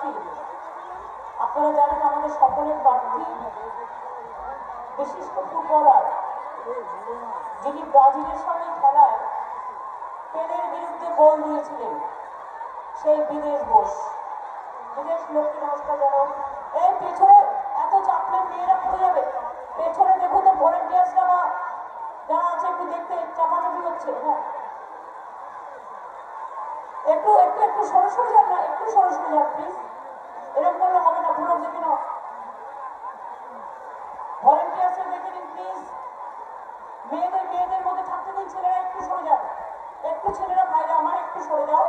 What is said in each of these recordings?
প্রার্থী, আপনারা জানেন আমাদের সকলের প্রার্থী বিশিষ্ট ফুটবলার যিনি ব্রাজিলের সঙ্গে খেলায় পেলের বিরুদ্ধে গোল দিয়েছিলেন, সেই বিদেশ বোস। বিদেশ লোককে নমস্কার জানাও। এই পেছনে এত চাপলে মেয়েরা পড়ে যাবে, পেছনে দেখো তো ভলেন্টিয়ার্সরা বা যারা আছে একটু দেখতে চাপাচাপি হচ্ছে। হ্যাঁ, একটু একটু একটু সরে সরে যান না, একটু সরে সরে যান প্লিজ। এরকম করলে হবে না, পুরো দেখে নাও। ভলেন্টিয়ার্সরা দেখে নিন প্লিজ। মেয়েদের মেয়েদের মধ্যে থাকতে দিন, ছেলেরা একটু সরে যান, একটু ছেলেরা ভাইরা আমার একটু সরে যাও,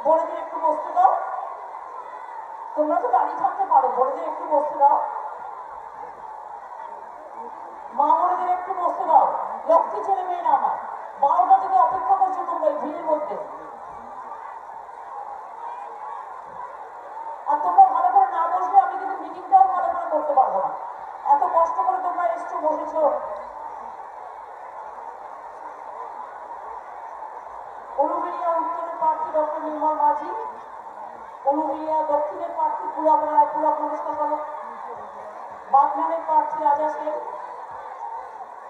বোনেদের একটু বসতে দাও। তোমরা তো দাঁড়িয়ে থাকতে পারো, বোনেদের একটু বসতে দাও, মা বোনেদের একটু বসতে দাও। লক্ষ্মী ছেলে মেয়েরা আমার 12টা থেকে অপেক্ষা করছো তোমরা এই ভিড়ের মধ্যে। আর তোমরা ভালো করে না বসলে আমি কিন্তু মিটিংটাও ভালো করে করতে পারবো না। এত কষ্ট করে তোমরা এসছো, বসেছো। উলুবেড়িয়া উত্তরের প্রার্থী ডক্টর নির্মল মাঝি, উলুবেড়িয়া দক্ষিণের প্রার্থী পুলক রায়, পুলক নমস্কার করো। বাগনানের প্রার্থী রাজা সেন,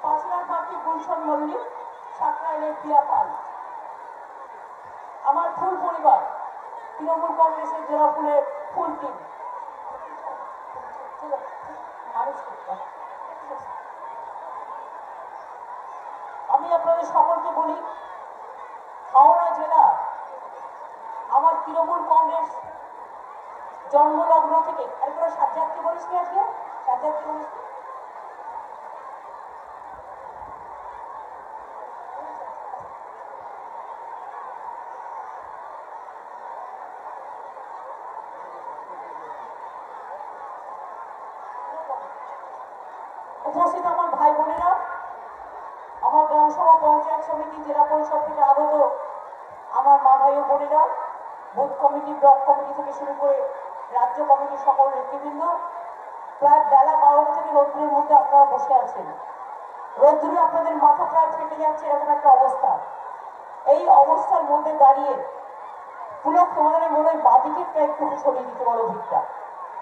পাঁচলার প্রার্থী গুলশন মল্লিক, সাকরাইলের প্রিয়া পাল। আমার ফুল পরিবার, তৃণমূল কংগ্রেসের জেলা ফুলের ফুল টিম। আমি আপনাদের সকলকে বলি, হাওড়া জেলা আমার তৃণমূল কংগ্রেস জন্মলগ্ন থেকে। এরপরে সাজ্জাদকে বলিস নি আজকে, সাজ্জাদকে বলিস নি। উপস্থিত আমার ভাই বোনেরা, আমার গ্রামসভা, পঞ্চায়েত সমিতি, জেলা পরিষদ থেকে আগত আমার মা ভাই ও বোনেরা, বুথ কমিটি, ব্লক কমিটি থেকে শুরু করে রাজ্য কমিটির সকল নেতৃবৃন্দ, প্রায় বেলা 12টা থেকে রোদ্দুরের মধ্যে আপনারা বসে আছেন। রোদ্দুরে আপনাদের মাথা প্রায় ফেটে যাচ্ছে, এরকম একটা অবস্থা। এই অবস্থার মধ্যে দাঁড়িয়ে পুলক তোমাদের মনে হয় বাদিকেরটা একটু সরিয়ে দিতে পারো ভিড়টা,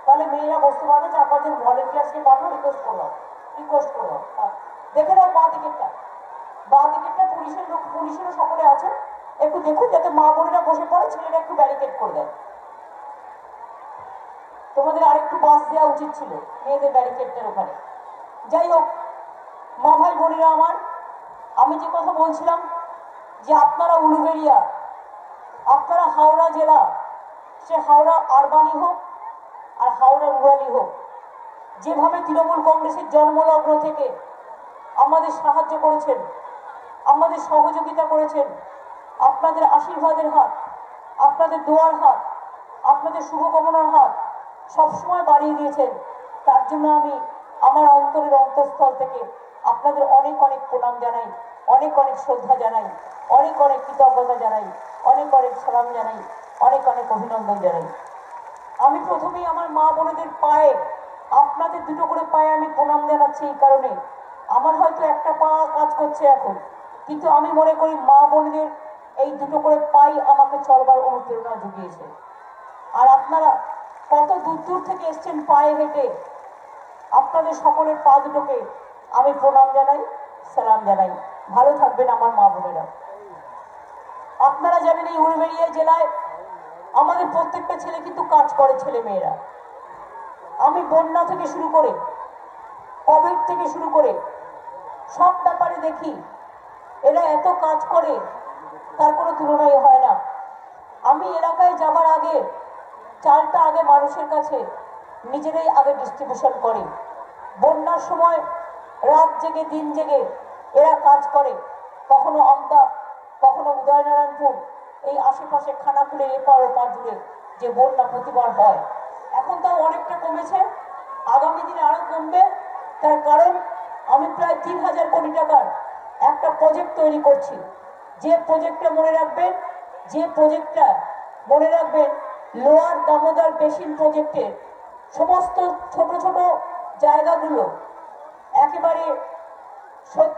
তাহলে মেয়েরা বসতে পারবে। 4-5 জন ভলেন্টিয়ার্সকে পাঠানো, রিকোয়েস্ট করলাম। দেখে নাও বাদিকেরটা, বাদিকেরটা পুলিশের লোক, পুলিশেরও সকলে আছে, একটু দেখুন যাতে মা বোনেরা বসে পড়ে, ছেলেরা একটু ব্যারিকেড করে দেয়। তোমাদের আরেকটু বাস দেওয়া উচিত ছিল মেয়েদের ব্যারিকেডটার ওখানে। যাই হোক, মা ভাই বোনেরা আমার, আমি যে কথা বলছিলাম যে আপনারা উলুবেড়িয়া, আপনারা হাওড়া জেলা, সে হাওড়া আরবানি হোক আর হাওড়া রুরালি হোক, যেভাবে তৃণমূল কংগ্রেসের জন্মলগ্ন থেকে আমাদের সাহায্য করেছেন, আমাদের সহযোগিতা করেছেন, আপনাদের আশীর্বাদের হাত, আপনাদের দোয়ার হাত, আপনাদের শুভকামনার হাত সবসময় বাড়িয়ে দিয়েছেন, তার জন্য আমি আমার অন্তরের অন্তঃস্থল থেকে আপনাদের অনেক অনেক প্রণাম জানাই, অনেক অনেক শ্রদ্ধা জানাই, অনেক অনেক কৃতজ্ঞতা জানাই, অনেক অনেক সালাম জানাই, অনেক অনেক অভিনন্দন জানাই। আমি প্রথমেই আমার মা বোনেদের পায়ে, আপনাদের দুটো করে পায়ে আমি প্রণাম জানাচ্ছি। এই কারণে আমার হয়তো একটা পা কাজ করছে এখন, কিন্তু আমি মনে করি মা বোনেদের এই দুটো করে পাই আমাকে চলবার অনুপ্রেরণা জুগিয়েছে। আর আপনারা কত দূর দূর থেকে এসছেন পায়ে হেঁটে, আপনাদের সকলের পা দুটোকে আমি প্রণাম জানাই, সালাম জানাই। ভালো থাকবেন আমার মা বোনেরা। আপনারা জানেন এই উলুবেড়িয়া জেলায় আমাদের প্রত্যেকটা ছেলে কিন্তু কাজ করে, ছেলে মেয়েরা। আমি বন্যা থেকে শুরু করে, কোভিড থেকে শুরু করে সব ব্যাপারে দেখি এরা এত কাজ করে, তার কোনো তুলনাই হয় না। আমি এলাকায় যাবার আগে চালটা আগে মানুষের কাছে নিজেরাই আগে ডিস্ট্রিবিউশন করে। বন্যার সময় রাত জেগে দিন জেগে এরা কাজ করে, কখনো আমতা, কখনো উদয়নারায়ণপুর, এই আশেপাশে খানাকুলের এপার ওপার জুড়ে যে বন্যা প্রতিবার হয়। এখন তাও অনেকটা কমেছে, আগামী দিনে আরো কমবে। তার কারণ আমি প্রায় 3000 কোটি টাকার একটা প্রজেক্ট তৈরি করছি। যে প্রজেক্টটা মনে রাখবেন, যে প্রজেক্টটা মনে রাখবেন, লোয়ার দামোদর বেসিন প্রজেক্টের সমস্ত ছোট ছোট জায়গাগুলো একেবারে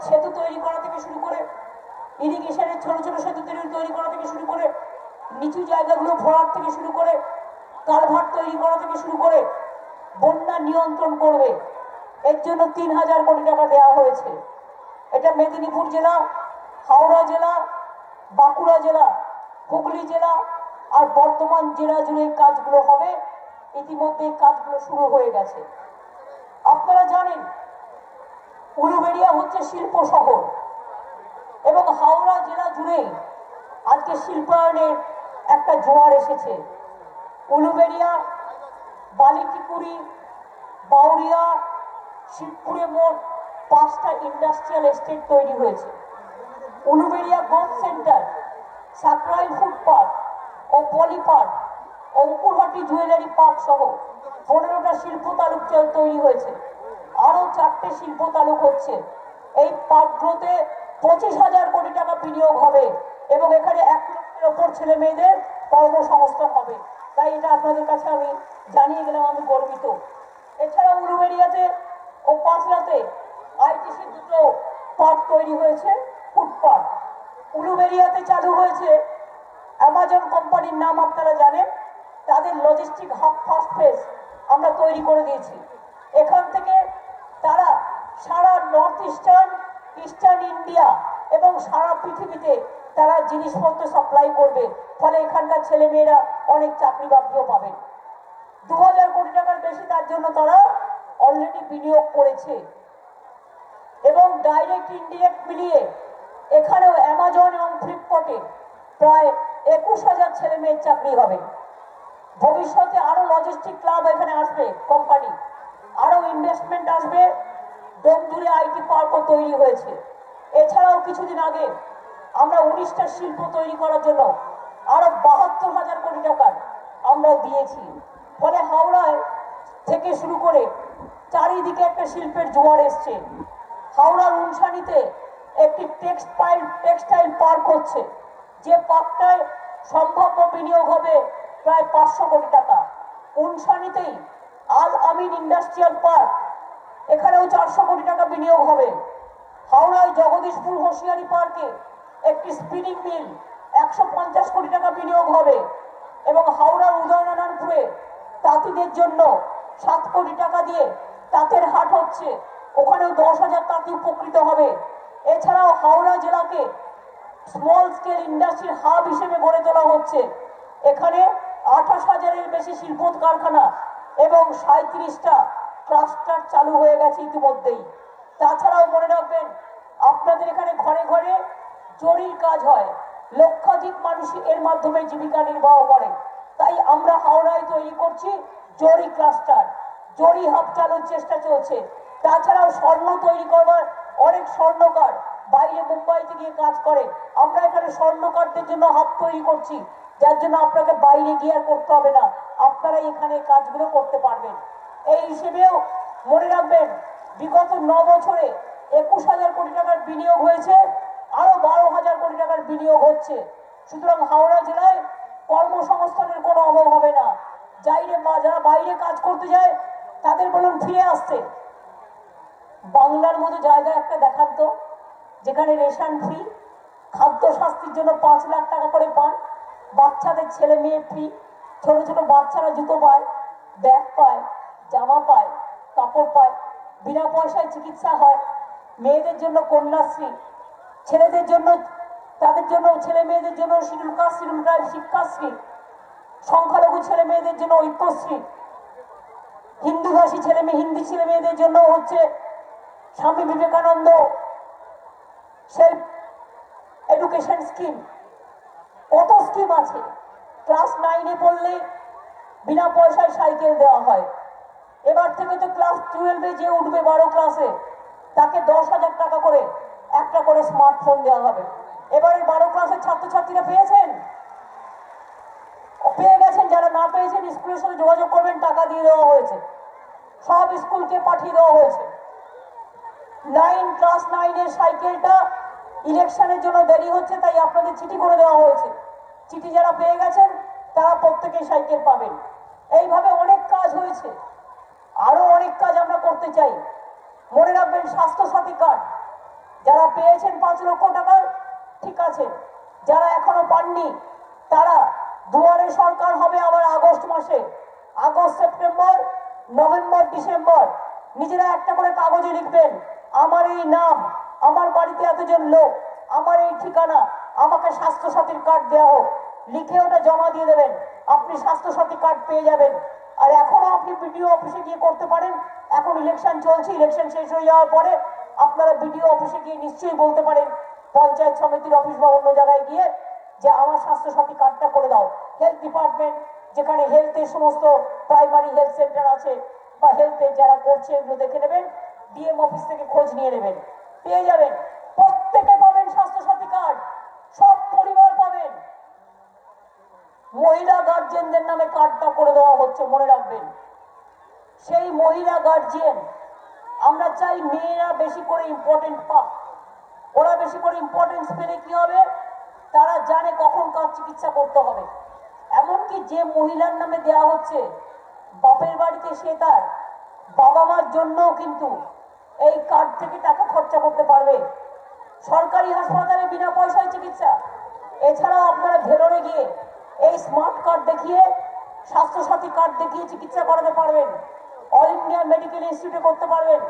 সেতু তৈরি করা থেকে শুরু করে, ইরিগেশনের ছোট ছোট সেতু তৈরি করা থেকে শুরু করে, নিচু জায়গাগুলো ভরার থেকে শুরু করে কালভার্ট তৈরি করা থেকে শুরু করে বন্যা নিয়ন্ত্রণ করবে, এর জন্য 3000 কোটি টাকা দেওয়া হয়েছে। এটা মেদিনীপুর জেলা, হাওড়া জেলা, বাঁকুড়া জেলা, হুগলি জেলা আর বর্ধমান জেলা জুড়ে কাজগুলো হবে। ইতিমধ্যে কাজগুলো শুরু হয়ে গেছে। আপনারা জানেন উলুবেড়িয়া হচ্ছে শিল্প শহর এবং হাওড়া জেলা জুড়ে আজকে শিল্পায়নের একটা জোয়ার এসেছে। উলুবেড়িয়া, বালিটিকুড়ি, বাউরিয়া, শিবপুরে মোট 5টা ইন্ডাস্ট্রিয়াল এস্টেট তৈরি হয়েছে। Uluberia growth centre, Sankrail food park ও poly park, Ankurhati jewellery park সহ 15টা শিল্প তালুক তৈরি হয়েছে। আরো 4টে শিল্প তালুক হচ্ছে। এই পার্কগুলোতে 25,000 কোটি টাকা বিনিয়োগ হবে এবং এখানে 1 লক্ষের ওপর ছেলে মেয়েদের কর্মসংস্থান হবে। তাই এটা আপনাদের কাছে আমি জানিয়ে গেলাম, আমি গর্বিত। এছাড়া উলুবেড়িয়াতে ও পাঁচলাতে আইটিসি 2টো পার্ক তৈরি হয়েছে, ফুড পার্ক। উলুবেড়িয়াতে চালু হয়েছে অ্যামাজন কোম্পানির, নাম আপনারা জানেন। তাদের লজিস্টিক হাব ফার্স্ট ফেজ আমরা তৈরি করে দিয়েছি। এখান থেকে তারা সারা নর্থ ইস্টার্ন, ইস্টার্ন ইন্ডিয়া এবং সারা পৃথিবীতে তারা জিনিসপত্র সাপ্লাই করবে। ফলে এখানকার ছেলেমেয়েরা অনেক চাকরি বাকরিও পাবেন। 2000 কোটি টাকার বেশি তার জন্য তারা অলরেডি বিনিয়োগ করেছে এবং ডাইরেক্ট ইনডিরেক্ট মিলিয়ে এখানেও অ্যামাজন এবং ফ্লিপকার্টে প্রায় 21,000 ছেলে মেয়ের চাকরি হবে। ভবিষ্যতে আরো লজিস্টিক ক্লাব এখানে আসবে, কোম্পানি আরো ইনভেস্টমেন্ট আসবে। ডোমজুড়ে আইটি পার্কও তৈরি হয়েছে। এছাড়াও কিছুদিন আগে আমরা 19টা শিল্প তৈরি করার জন্য আরো 72,000 কোটি টাকার আমরা দিয়েছি। ফলে হাওড়ায় থেকে শুরু করে চারিদিকে একটা শিল্পের জোয়ার এসছে। হাওড়ার উনসানিতে একটি টেক্সটাইল পার্ক হচ্ছে, যে পার্কটায় সম্ভাব্য বিনিয়োগ হবে প্রায় 500 কোটি টাকা। উনসানিতেই আল আমিন ইন্ডাস্ট্রিয়াল পার্ক, এখানেও 400 কোটি টাকা বিনিয়োগ হবে। হাওড়ায় জগদীশপুর হোসিয়ারি পার্কে একটি স্পিনিং মিল, 150 কোটি টাকা বিনিয়োগ হবে এবং হাওড়ার উদয়নারায়ণপুরে তাঁতিদের জন্য 7 কোটি টাকা দিয়ে তাঁতের হাট হচ্ছে, ওখানেও 10,000 তাঁতি উপকৃত হবে। এছাড়াও হাওড়া জেলাকে স্মল স্কেল ইন্ডাস্ট্রির হাব হিসেবে গড়ে তোলা হচ্ছে। এখানে 28,000-এর বেশি শিল্প কারখানা এবং 37টা ক্লাস্টার চালু হয়ে গেছে ইতিমধ্যেই। তাছাড়াও মনে রাখবেন, আপনাদের এখানে ঘরে ঘরে জরির কাজ হয়, লক্ষাধিক মানুষ এর মাধ্যমে জীবিকা নির্বাহ করে। তাই আমরা হাওড়ায় তৈরি করছি জরি ক্লাস্টার, জরি হাব চালুর চেষ্টা চলছে। তাছাড়াও স্বর্ণ তৈরি করবার অনেক স্বর্ণকার বাইরে মুম্বাইতে গিয়ে কাজ করে, আমরা এখানে স্বর্ণকারদের জন্য হাব তৈরি করছি, যার জন্য আপনাকে বাইরে গিয়ে আর করতে হবে না, আপনারা এখানে কাজগুলো করতে পারবেন। এই হিসেবেও মনে রাখবেন, বিগত 9 বছরে 21,000 কোটি টাকার বিনিয়োগ হয়েছে, আরো 12,000 কোটি টাকার বিনিয়োগ হচ্ছে। সুতরাং হাওড়া জেলায় কর্মসংস্থানের কোনো অভাব হবে না। যারা বাইরে কাজ করতে যায় তাদের বলুন ফিরে আসতে। বাংলার মতো জায়গায় একটা দেখান তো, যেখানে রেশন ফ্রি, খাদ্য শাস্তির জন্য 5 লাখ টাকা করে পান, বাচ্চাদের ছেলে মেয়ে ফ্রি, ছোট ছোট বাচ্চারা জুতো পায়, ব্যাগ পায়, জামা পায়, কাপড় পায়, বিনা পয়সায় চিকিৎসা হয়, মেয়েদের জন্য কন্যাশ্রী, ছেলেদের জন্য, তাদের জন্য ছেলে মেয়েদের জন্য schedule caste schedule tribe Shikshashree, সংখ্যালঘু ছেলে মেয়েদের জন্য ঐক্যশ্রী, হিন্দুভাষী হিন্দি ছেলে মেয়েদের জন্য হচ্ছে Swami Vivekananda self education scheme. কত স্কিম আছে। ক্লাস 9-এ পড়লে বিনা পয়সায় সাইকেল দেওয়া হয়। এবার থেকে তো ক্লাস 12-এ যে উঠবে 12 ক্লাসে, তাকে 10,000 টাকা করে একটা করে স্মার্টফোন দেওয়া হবে। এবারে 12 ক্লাসের ছাত্রছাত্রীরা পেয়েছেন, পেয়ে গেছেন। যারা না পেয়েছেন স্কুলের সাথে যোগাযোগ করবেন, টাকা দিয়ে দেওয়া হয়েছে, সব স্কুলকে পাঠিয়ে দেওয়া হয়েছে। ক্লাস 9-এর সাইকেলটা ইলেকশনের জন্য দেরি হচ্ছে, তাই আপনাদের চিঠি করে দেওয়া হয়েছে। চিঠি যারা পেয়ে গেছেন তারা প্রত্যেকেই সাইকেল পাবেন। এইভাবে অনেক কাজ হয়েছে, আরো অনেক কাজ আমরা করতে চাই। মনে রাখবেন, স্বাস্থ্যসাথী কার্ড যারা পেয়েছেন 5 লক্ষ টাকার, ঠিক আছে, যারা এখনো পাননি তারা দুয়ারে সরকার হবে আবার আগস্ট মাসে। আগস্ট, সেপ্টেম্বর, নভেম্বর, ডিসেম্বর নিজেরা একটা করে কাগজে লিখবেন, আমার এই নাম, আমার বাড়িতে এতজন লোক, আমার এই ঠিকানা, আমাকে স্বাস্থ্যসাথীর কার্ড দেওয়া হোক। লিখে ওটা জমা দিয়ে দেবেন, আপনি স্বাস্থ্যসাথী কার্ড পেয়ে যাবেন। আর এখনো আপনি বিডিও অফিসে গিয়ে করতে পারেন। এখন ইলেকশন চলছে, ইলেকশন শেষ হয়ে যাওয়ার পরে আপনারা বিডিও অফিসে গিয়ে নিশ্চয়ই বলতে পারেন, পঞ্চায়েত সমিতির অফিস বা অন্য জায়গায় গিয়ে, যে আমার স্বাস্থ্যসাথী কার্ডটা করে দাও। হেলথ ডিপার্টমেন্ট, যেখানে হেলথের সমস্ত প্রাইমারি হেলথ সেন্টার আছে বা হেলথের যারা করছে এগুলো দেখে নেবেন, ডিএম অফিস থেকে খোঁজ নিয়ে নেবেন, পেয়ে যাবেন। প্রত্যেকে পাবেন স্বাস্থ্যসাথী কার্ড, সব পরিবার পাবেন। মহিলা গার্জিয়ানদের নামে কার্ডটা করে দেওয়া হচ্ছে, মনে রাখবেন। সেই মহিলা গার্জিয়ান, আমরা চাই মেয়েরা বেশি করে ইম্পর্টেন্ট পাক। ওরা বেশি করে ইম্পর্টেন্স পেলে কি হবে, তারা জানে কখন কার চিকিৎসা করতে হবে। এমনকি যে মহিলার নামে দেওয়া হচ্ছে, বাপের বাড়িতে সে তার বাবা মার জন্যও কিন্তু এই কার্ড থেকে টাকা খরচা করতে পারবে। সরকারি হাসপাতালে বিনা পয়সায় চিকিৎসা। এছাড়াও আপনারা ভেলোরে গিয়ে এই স্মার্ট কার্ড দেখিয়ে, স্বাস্থ্যসাথী কার্ড দেখিয়ে চিকিৎসা করাতে পারবেন। অল ইন্ডিয়া মেডিকেল ইনস্টিটিউটে করতে পারবেন।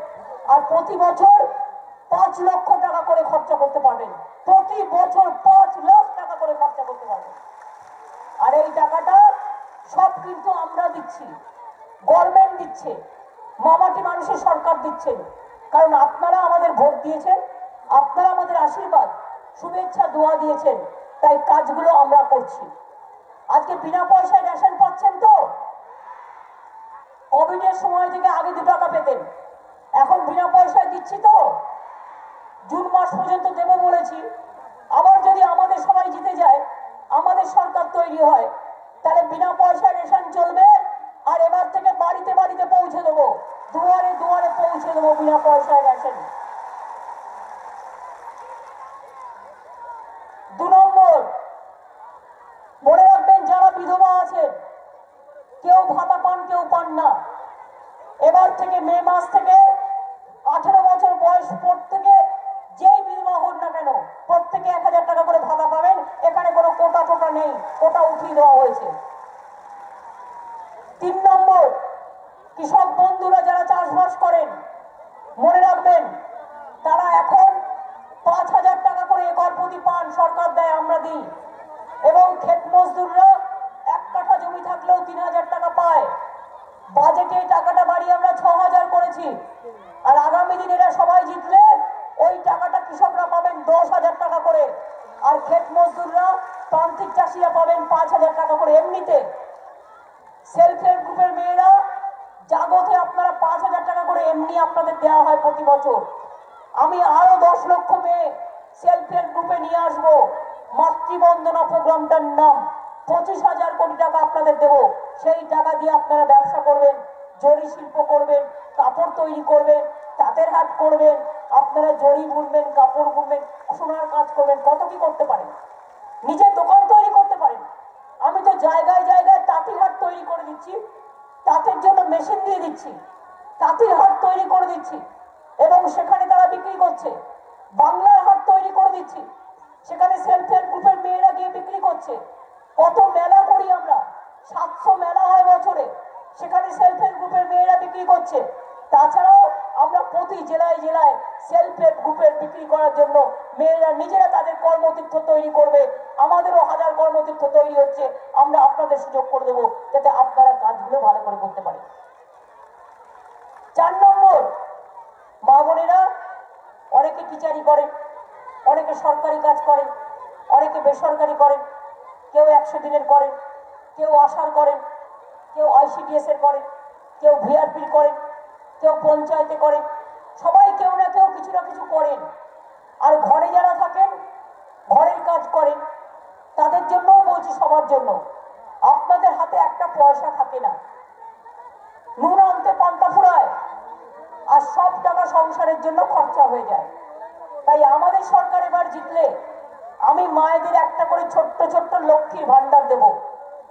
আর প্রতি বছর 5 লক্ষ টাকা করে খরচা করতে পারবেন। প্রতি বছর 5 লাখ টাকা করে খরচা করতে পারবেন। আর এই টাকাটা সব কিন্তু আমরা দিচ্ছি, গভর্নমেন্ট দিচ্ছে, মামাটি মানুষের সরকার দিচ্ছেন। কারণ আপনারা আমাদের ভোট দিয়েছেন, আপনারা আমাদের আশীর্বাদ, শুভেচ্ছা, দোয়া দিয়েছেন, তাই কাজগুলো আমরা করছি। আজকে বিনা পয়সায় রেশন পাচ্ছেন তো? কোভিডের সময় থেকে আগে 2 টাকা পেতেন, এখন বিনা পয়সায় দিচ্ছি তো? জুন মাস পর্যন্ত দেবো বলেছি। আবার যদি আমাদের সবাই জিতে যায়, আমাদের সরকার তৈরি হয়, তাহলে বিনা পয়সায় রেশন চলবে। আর এবার থেকে বাড়িতে বাড়িতে পৌঁছে দেবো, দুয়ারে দুয়ারে পৌঁছে দেবো বিনা পয়সায় রেশন। 2 নম্বর, মনে রাখবেন, যারা বিধবা আছেন, কেউ ভাতা পান, কেউ পান না। এবার থেকে মে মাস থেকে 18 বছর বয়স পর থেকে যেই বিধবা হন না কেন, প্রত্যেকে 1000 টাকা করে ভাতা পাবেন। এখানে কোনো কোটা টোটা নেই, কোটা উঠিয়ে দেওয়া হয়েছে। 3 নম্বর, কৃষক বন্ধুরা যারা চাষবাস করেন, মনে রাখবেন, তারা এখন 5000 টাকা করে একর প্রতি পান, সরকার দেয়, আমরা দিই। এবং ক্ষেত মজদুররা 1 কাঠা জমি থাকলেও 3000 টাকা পায়। বাজেটে টাকাটা বাড়িয়ে আমরা 6000 করেছি। আর আগামী দিন এরা সবাই জিতলে ওই টাকাটা কৃষকরা পাবেন 10,000 টাকা করে। আর ক্ষেত মজদুররা, প্রান্তিক চাষিরা পাবেন 5000 টাকা করে। এমনিতে সেলফ হেল্প গ্রুপের মেয়েরা জাগতে আপনারা 5000 টাকা করে এমনি আপনাদের দেওয়া হয় প্রতি বছর। আমি আরো 10 লক্ষ মেয়ে সেলফ হেল্প গ্রুপে নিয়ে আসবো। মাতৃবন্দনা প্রোগ্রামটার নাম, 25,000 কোটি টাকা আপনাদের দেবো। সেই টাকা দিয়ে আপনারা ব্যবসা করবেন, জরি শিল্প করবেন, কাপড় তৈরি করবেন, তাঁতের হাট করবেন, আপনারা জরি বুনবেন, কাপড় বুনবেন, সোনার কাজ করবেন, কত কি করতে পারেন। নিজের দোকান তৈরি করতে পারেন। আমি তো জায়গায় জায়গায় তাঁতির হাট তৈরি করে দিচ্ছি, তাঁতের জন্য মেশিন দিয়ে দিচ্ছি, তাঁতির হাট তৈরি করে দিচ্ছি এবং সেখানে তারা বিক্রি করছে। বাংলার হাট তৈরি করে দিচ্ছি, সেখানে সেলফ হেল্প গ্রুপের মেয়েরা গিয়ে বিক্রি করছে। কত মেলা করি আমরা, 700 মেলা হয় বছরে, সেখানে সেলফ হেল্প গ্রুপের মেয়েরা বিক্রি করছে। তাছাড়াও আমরা প্রতি জেলায় জেলায় সেলফ হেল্প গ্রুপের বিক্রি করার জন্য মেয়েরা নিজেরা তাদের কর্মতীর্থ তৈরি করবে। আমাদেরও 1000 কর্মতীর্থ তৈরি হচ্ছে, আমরা আপনাদের সুযোগ করে দেবো যাতে আপনারা কাজগুলো ভালো করে করতে পারেন। 4 নম্বর, মা বোনেরা অনেকে টিচারি করেন, অনেকে সরকারি কাজ করেন, অনেকে বেসরকারি করেন, কেউ 100 দিনের করেন, কেউ আশার করেন, কেউ আইসিডিএস এর করেন, কেউ ভিআরপির করেন, কেউ পঞ্চায়েতে করেন। সবাই কেউ না কেউ কিছু না কিছু করেন। আর ঘরে যারা থাকেন, ঘরের কাজ করেন, তাদের জন্যও বলছি, সবার জন্য, আপনাদের হাতে একটা পয়সা থাকে না, নুন আনতে পান্তা ফুরায়, আর সব টাকা সংসারের জন্য খরচা হয়ে যায়। তাই আমাদের সরকার এবার জিতলে আমি মায়েদের একটা করে ছোট্ট ছোট্ট লক্ষ্মীর ভান্ডার দেব।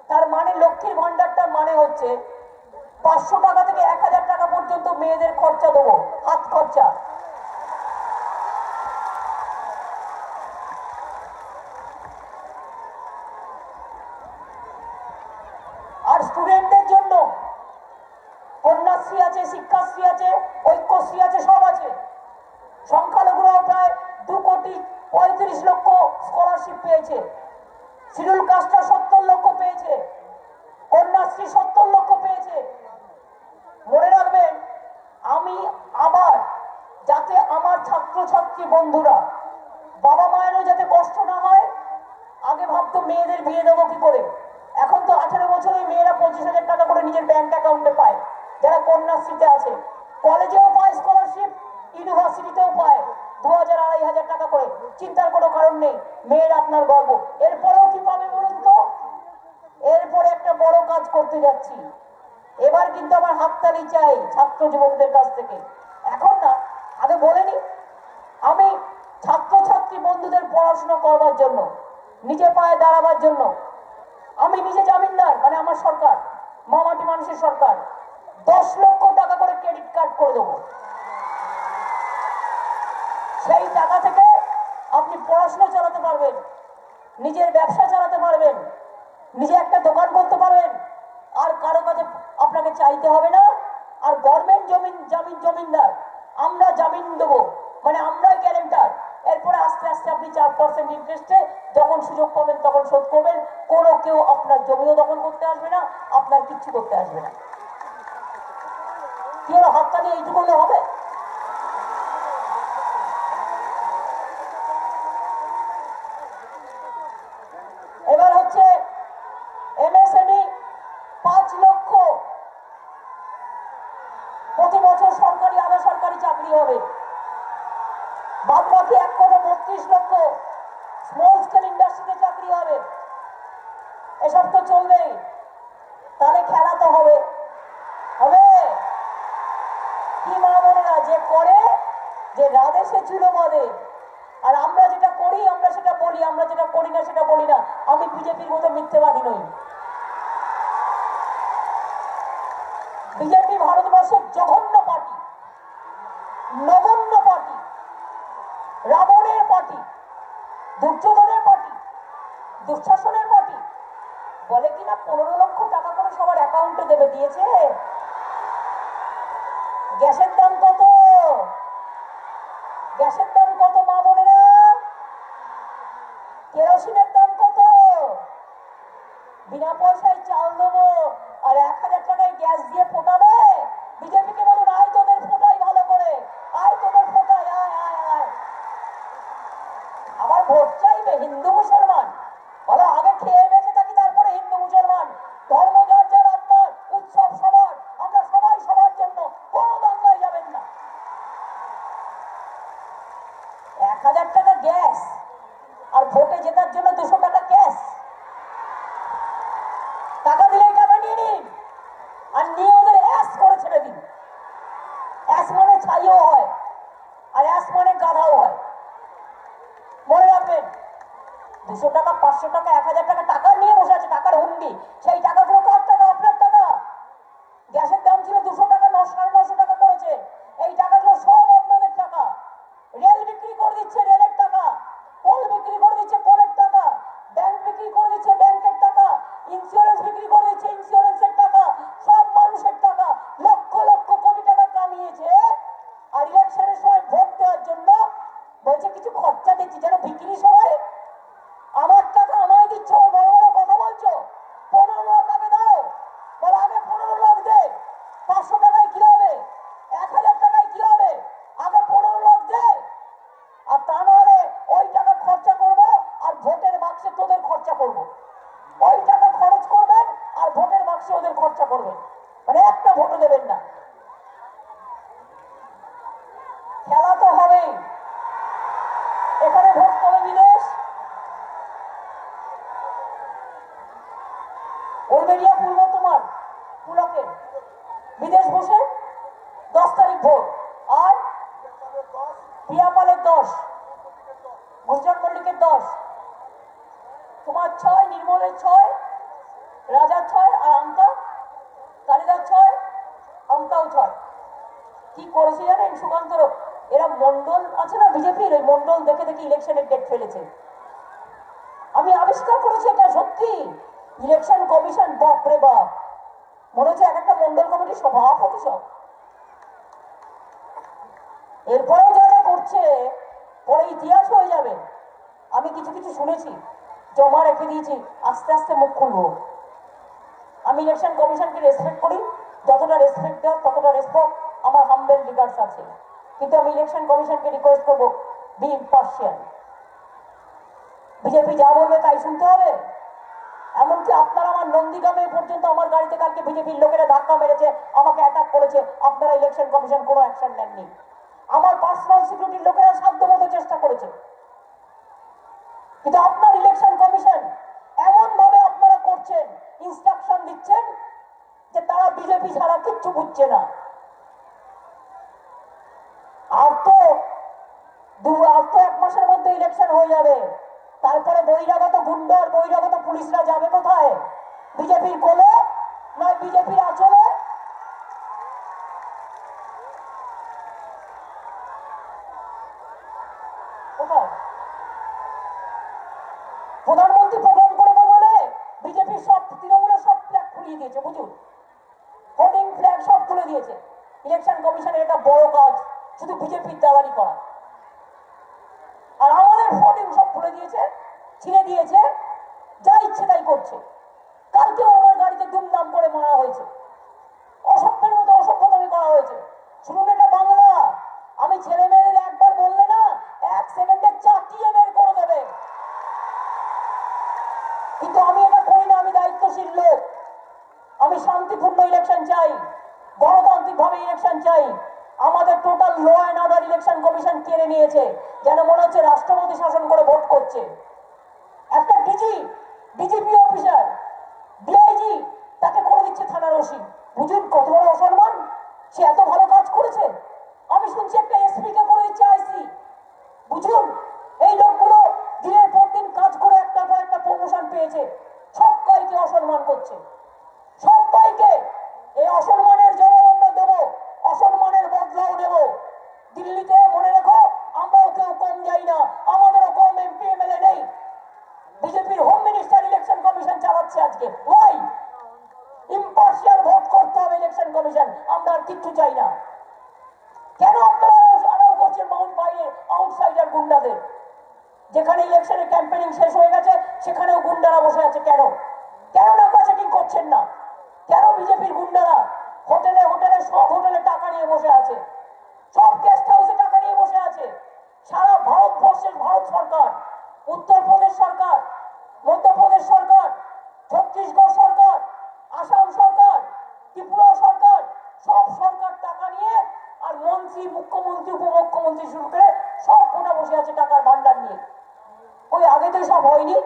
তার মানে লক্ষ্মীর ভান্ডারটার মানে হচ্ছে 500 টাকা থেকে 1000 টাকা পর্যন্ত মেয়েদের খরচা দেবো, হাত খরচা। আর স্টুডেন্টদের জন্য কন্যাশ্রী আছে, শিক্ষাশ্রী আছে, ঐক্যশ্রী আছে, সব আছে। সংখ্যালঘুরাও প্রায় 2,35,00,000 স্কলারশিপ পেয়েছে। শিডিউল কাস্টরা 70 লক্ষ পেয়েছে, কন্যাশ্রী 70 লক্ষ পেয়েছে। মনে রাখবেন, আমি আবার যাতে আমার ছাত্রছাত্রী বন্ধুরা, বাবা মায়েরও যাতে কষ্ট না হয়। আগে ভাবতো মেয়েদের বিয়ে দেবো কি করে, এখন তো 18 বছরে মেয়েরা 25,000 টাকা করে নিজের ব্যাংক অ্যাকাউন্টে পায়, যারা কন্যাশ্রীতে আছে। কলেজেও পায় স্কলারশিপ, ইউনিভার্সিটিতেও পায় 2,000-2,500 টাকা করে। চিন্তার কোনো কারণ নেই, মেয়ের আপনার গর্ব। এরপরেও কি পাবে বলুন তো? এরপরে একটা বড় কাজ করতে যাচ্ছি। এবার কিন্তু আমার হাততালি চাই ছাত্র যুবকদের কাছ থেকে। এখন না, আগে বলেনি, আমি ছাত্রছাত্রী বন্ধুদের পড়াশোনা করবার জন্য, নিজে পায়ে দাঁড়াবার জন্য আমি নিজে জামিনদার, মানে আমার সরকার, মামাটি মানুষের সরকার, 10 লক্ষ টাকা করে ক্রেডিট কার্ড করে দেবো। সেই টাকা থেকে আপনি পড়াশোনা চালাতে পারবেন, নিজের ব্যবসা চালাতে পারবেন, নিজে একটা দোকান করতে পারবেন, আর কারো কাছে আপনাকে চাইতে হবে না। আর গভর্নমেন্ট জমিনদার, আমরা জামিন দেবো, মানে আমরাই গ্যারেন্টার। এরপরে আস্তে আস্তে আপনি 4% ইন্টারেস্টে যখন সুযোগ পাবেন তখন শোধ করবেন। কোনো কেউ আপনার জমিও দখল করতে আসবে না, আপনার কিচ্ছু করতে আসবে না। কি হলো, হাততালি এইটুকু হলে হবে? এবার হচ্ছে এমএসএমই 5 লক্ষ প্রতি বছর সরকারি আধা সরকারি চাকরি হবে। বাদ বাকি 1,32 লক্ষ স্মল স্কেল ইন্ডাস্ট্রিতে চাকরি হবে। এসব তো চলবেই, তাহলে খেলা তো হবে। হবে কি মা বোনেরা, যে করে, যে রাধে সে চুলো বাঁধে। আর আমরা যেটা করি আমরা সেটা বলি, আমরা যেটা করি না সেটা বলি না। আমি বিজেপির মতো মিথ্যেবাদী নই। বিজেপি ভারতবর্ষের জঘন্য পার্টি, নগণ্য পার্টি, রাবণের পার্টি, দুর্যোধনের পার্টি, দুঃশাসনের পার্টি। বলে কিনা 15 লক্ষ টাকা করে সবার অ্যাকাউন্টে দেবে, দিয়েছে। গ্যাসের দাম কত? গ্যাসের দাম কত মা বোনেরা? কেরোসিনের দাম কত? বিনা পয়সায় চাল দেবো আর 1,000 টাকায় গ্যাস দিয়ে ফোটাবে। বিজেপিকে বলুন, আয় তোদের ফোটাই ভালো করে, আয় তোদের ফোটাই, আয় আয় আয়। আবার ভোট চাইবে হিন্দু মুসলমান, বলো আগে খেয়ে বেঁচে থাকি তারপরে হিন্দু মুসলমান। ধর্ম যার যার আত্মার, উৎসব সবার, আমরা সবাই সবার জন্য, কোনো দাঙ্গায় যাবেন না। 1,000 টাকা গ্যাস আর ভোটে জেতার জন্য 200 টাকা ক্যাশ। টাকা দিলেই টাকা নিয়ে নিন, আর নিয়ে ওদের অ্যাস করে ছেড়ে দিন। অ্যাস মানে ছাইও হয়, আর অ্যাস মানে গাধাও হয়। মনে রাখবেন, 200 টাকা, 500 টাকা, 1,000 টাকা টাকা নিয়ে বসে আছে, টাকার হুন্ডি। সেই টাকাগুলো কার টাকা? আপনার টাকা। গ্যাসের দাম ছিল 200 টাকা, 900 টাকা করেছে। এই টাকাগুলো সব আপনাদের টাকা। রেল বিক্রি করে দিচ্ছে, রেলের টাকা। কোল বিক্রি করে দিচ্ছে, কোলের টাকা। ব্যাংক বিক্রি করে দিচ্ছে, ব্যাংকের টাকা। ইন্স্যুরেন্স বিক্রি করে দিচ্ছে, ইন্স্যুরেন্সের টাকা। সব মানুষের টাকা। লক্ষ লক্ষ কোটি টাকা কামিয়েছে। আর ইলেকশনের সময় ভোট দেওয়ার জন্য বলছে কিছু খরচা দিচ্ছি, যেন বিক্রি সময় আমার টাকা আমায় দিচ্ছ। বড় বড় কথা বলছো। 15 লাখ আগে দাও, বলো আগে 15 লাখ দে। 500 টাকায় কি হবে? 1,000 টাকায় কি হবে? আগে 15 লাখ দে। আর তা নাহলে ওই টাকা খরচা করবো আর ভোটের বাক্সে তোদের খরচা করবো। ওই টাকা খরচ করবেন আর ভোটের বাক্সে ওদের খরচা করবেন, মানে একটা ভোটও দেবেন না। খেলা তো হবেই। এখানে ভোট কবে বিদেশ? উলবেড়িয়া পূর্ব তোমার পুলকে বিদেশ বসে 10 তারিখ ভোট। আর পিয়াপালের 10, গুজরাট মল্লিকের 10, তোমার 6, নির্মলের 6, রাজার 6, আর আমতা কালিদার 6, আমতাও 6। কি করেছে জানেন সুকান্তর? এরা মন্ডল আছে না বিজেপির, ওই মন্ডল দেখে দেখে ইলেকশনের ডেট ফেলেছে। আমি আবিষ্কার করেছি, এটা সত্যি। ইলেকশন কমিশন, বাপরে বাপ, মনে হচ্ছে এক একটা মন্ডল কমিটির সভাপতি সব। এরপরেও যারা করছে পরে ইতিহাস হয়ে যাবে। আমি কিছু কিছু শুনেছি, জমা রেখে দিয়েছি, আস্তে আস্তে মুখ খুলবো। আমি ইলেকশন কমিশনকে রেসপেক্ট করি, যতটা রেসপেক্ট দেওয়ার ততটা রেসপেক্ট আমার হাম্বেল রিগার্ডস আছে। কিন্তু আমি ইলেকশন কমিশনকে রিকোয়েস্ট করবো, বি ইম্পার্শিয়াল। বিজেপি যা বলবে তাই শুনতে হবে? এমনকি আপনারা আমার নন্দীগ্রামে পর্যন্ত আমার গাড়িতে কালকে বিজেপির লোকেরা ধাক্কা মেরেছে, আমাকে অ্যাটাক করেছে, আপনারা ইলেকশন কমিশন কোনো অ্যাকশন নেননি। আমার পার্সোনাল সিকিউরিটির লোকেরা সাধ্যমতো চেষ্টা করেছে, কিন্তু আপনার ইলেকশন কমিশন এমন ভাবে আপনারা করছেন, ইনস্ট্রাকশন দিচ্ছেন যে তারা বিজেপি ছাড়া কিচ্ছু বুঝছে না। আর তো 1 মাসের মধ্যে ইলেকশন হয়ে যাবে, তারপরে বহিরাগত গুন্ডা আর বহিরাগত পুলিশরা যাবে কোথায়? বিজেপির কোলে না বিজেপির আচলে? কোথায়? প্রধানমন্ত্রী প্রোগ্রাম করবো বলে বিজেপির সব তৃণমূলের সব ফ্ল্যাগ খুলিয়ে দিয়েছে, বুঝুন, হোর্ডিং ফ্ল্যাগ সব খুলে দিয়েছে। ইলেকশন কমিশনের এটা বড় কাজ, শুধু বিজেপির দালালি করা। আর আমাদের হোর্ডিং সব খুলে দিয়েছে, ছিঁড়ে দিয়েছে, যা ইচ্ছে তাই করছে। কালকেও আমার গাড়িতে দুমদাম করে মারা হয়েছে, অসভ্যের মতো অসভ্যতামি করা হয়েছে। শুনুন, এটা বাংলা। আমি ছেলে মেয়েদের একবার বললে না, 1 সেকেন্ডে চাটিয়ে বের করে দেবে। কিন্তু আমি এটা করি না, আমি দায়িত্বশীল লোক। আমি শান্তিপূর্ণ ইলেকশন চাই, গণতান্ত্রিক ভাবে ইলেকশন চাই। আমাদের total law and order election commission কেড়ে নিয়েছে, যেন মনে হচ্ছে রাষ্ট্রপতি শাসন করে ভোট করছে। একটা ডিজিপি অফিসার, ডিআইজি, তাকে করে দিচ্ছে থানার ওসি। বুঝুন কত বড় অসম্মান। সে এত ভালো কাজ করেছে। আমি শুনছি একটা এসপি কে করে দিচ্ছে আইসি। বুঝুন, এই লোকগুলো দিনের পর দিন কাজ করে একটার পর একটা প্রমোশন পেয়েছে, সবাইকে অসম্মান করছে, সবাইকে। এই অসম্মানের জবাব আমরা দেবো, অসম্মানের বদলাও নেব। দিল্লিতে মনে রেখো, আমরাও কেউ কম যাই না, আমাদেরও কম এমপি এমএলএ নেই। বিজেপির হোম মিনিস্টার ইলেকশন কমিশন চালাচ্ছে আজকে। ওয়াই? ইম্পার্শিয়াল ভোট করতে হবে ইলেকশন কমিশন, আমরা আর কিচ্ছু চাই না। কেন আপনারা আড়াও করছেন মাউন্ট বাইরে আউটসাইডার গুন্ডাদের? যেখানে ইলেকশনের ক্যাম্পেনিং শেষ হয়ে গেছে সেখানেও গুন্ডারা বসে আছে। কেন কেন নাকা চেকিং করছেন না? কেন বিজেপির গুন্ডারা হোটেলে হোটেলে সব হোটেলে টাকা নিয়ে বসে আছে, সব গেস্ট হাউসে টাকা নিয়ে বসে আছে? সারা ভারতবর্ষের ভারত সরকার, উত্তরপ্রদেশ সরকার, মধ্যপ্রদেশ সরকার, ছত্তিশগড় সরকার, আসাম সরকার, ত্রিপুরা সরকার, সব সরকার টাকা নিয়ে, আর মন্ত্রী, মুখ্যমন্ত্রী, উপমুখ্যমন্ত্রী শুরু করে সব কোটা বসে আছে টাকার ভান্ডার নিয়ে। ওই আগে তো সব হয়নি,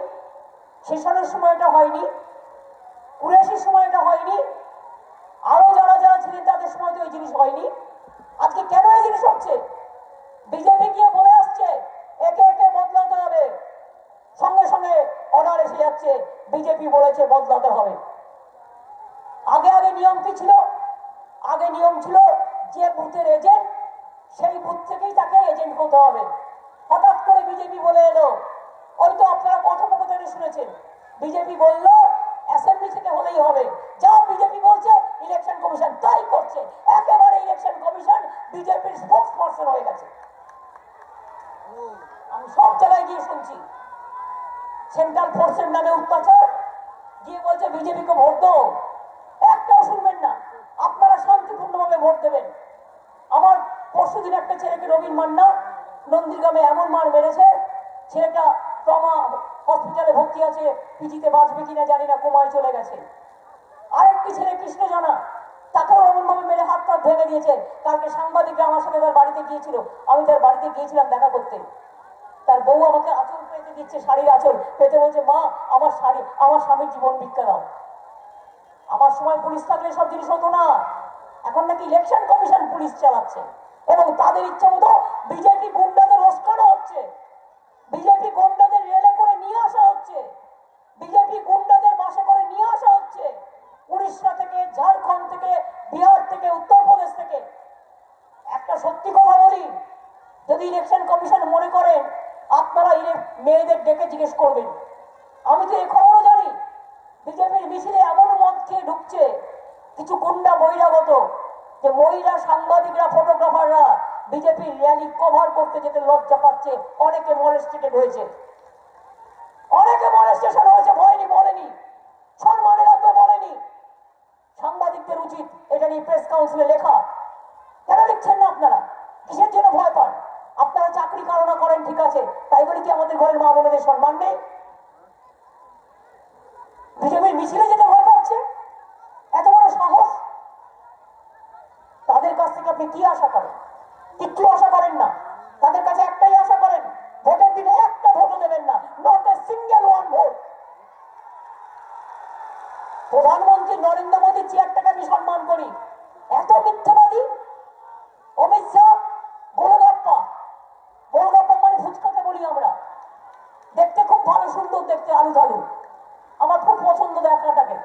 সেশনের সময়টা হয়নি, 83 সময়টা হয়নি, আরো যারা যারা ছিলেন তাদের সময় তো এই জিনিস হয়নি। আজকে কেন এই জিনিস হচ্ছে? বিজেপি গিয়ে বলে আসছে একে একে বদলাতে হবে, সঙ্গে সঙ্গে অর্ডার এসে যাচ্ছে বিজেপি বলেছে বদলাতে হবে। আগে আগে নিয়ম কি ছিল? আগে নিয়ম ছিল যে বুথের এজেন্ট, সেই বুথ থেকেই তাকে এজেন্ট হতে হবে। হঠাৎ করে বিজেপি বলে এলো, ওই তো আপনারা কথোপকথনে শুনেছেন, বিজেপি বলল অ্যাসেম্বলি থেকে হলেই হবে। যা বিজেপি বলছে ইলেকশন কমিশন তাই করছে। একেবারে ইলেকশন কমিশন বিজেপির স্পোক্স পারসন হয়ে গেছে। আমি সব জায়গায় গিয়ে শুনছি সেন্ট্রাল ফোর্সের নামে অত্যাচার, গিয়ে বলছে বিজেপিকে ভোট দাও। একটাও শুনবেন না, আপনারা শান্তিপূর্ণভাবে ভোট দেবেন। আমার পরশুদিন একটা ছেলেকে রবীন মান্না নন্দীগ্রামে এমন মার মেরেছে, ছেলেটা ট্রমা হসপিটালে ভর্তি আছে, পিজিতে বাঁচবে কিনা জানি না, কোমায় চলে গেছে। আরেকটি ছেলে কৃষ্ণ জানা, তাকেও এমন ভাবে মেরে হাত পা ভেঙে দিয়েছে। কালকে সাংবাদিকরা আমার সাথে তার বাড়িতে গিয়েছিল, আমি তার বাড়িতে গিয়েছিলাম দেখা করতে। তার বউ আমাকে আঁচল পেতে দিচ্ছে, শাড়ির আঁচল পেতে বলছে, মা আমার শাড়ি, আমার স্বামীর জীবন ভিক্ষা দাও। আমার সময় পুলিশ থাকলে সব জিনিস হতো না। এখন নাকি ইলেকশন কমিশন পুলিশ চালাচ্ছে এবং তাদের ইচ্ছে মতো বিজেপি গুন্ডাদের উস্কানো হচ্ছে, বিজেপি গুন্ডাদের রেলে করে নিয়ে আসা হচ্ছে, বিজেপি গুন্ডাদের বাসে করে নিয়ে আসা হচ্ছে উড়িষ্যা থেকে, ঝাড়খণ্ড থেকে, বিহার থেকে, উত্তরপ্রদেশ থেকে। একটা সত্যি কথা বলি, যদি ইলেকশন কমিশন মনে করেন আপনারা মেয়েদের ডেকে জিজ্ঞেস করবেন, আমি তো এই খবরও জানি বিজেপির মিছিলে এমন মদ খেয়ে ঢুকছে কিছু গুন্ডা বহিরাগত, যে মহিলা সাংবাদিকরা, ফটোগ্রাফাররা বিজেপির র্যালি কভার করতে যেতে লজ্জা পাচ্ছে, অনেকে মলেস্টেড হয়েছে, অনেকে মলেস্টেশন হয়েছে, ভয়নি, বলেনি, সম্মানে রাখবে বলেনি। সাংবাদিকদের উচিত এটা নিয়ে প্রেস কাউন্সিলে লেখা। কেন লিখছেন না আপনারা? কিসের জন্য ভয় পান? আপনারা চাকরি কারণা করেন, ঠিক আছে, তাই বলে কি আমাদের ঘরের মা বোনেদের সম্মান নেই? বিজেপির মিছিলে যেতে ভয় পাচ্ছে, এত বড় সাহস! তাদের কাছ থেকে আপনি কি আশা করেন? কিচ্ছু আশা করেন না। তাদের কাছে একটাই আশা করেন, ভোটের দিনে একটা ভোটও দেবেন না, not a single one vote. প্রধানমন্ত্রী নরেন্দ্র মোদীর চেয়ারটাকে আমি সম্মান করি, এত মিথ্যাবাদী! অমিত শাহ গোলগাপ্পা, গোলগাপ্পা মানে ফুচকাকে বলি আমরা, দেখতে খুব ভালো সুন্দর দেখতে, আলু ঝালু, আমার খুব পছন্দ দেখাটাকে।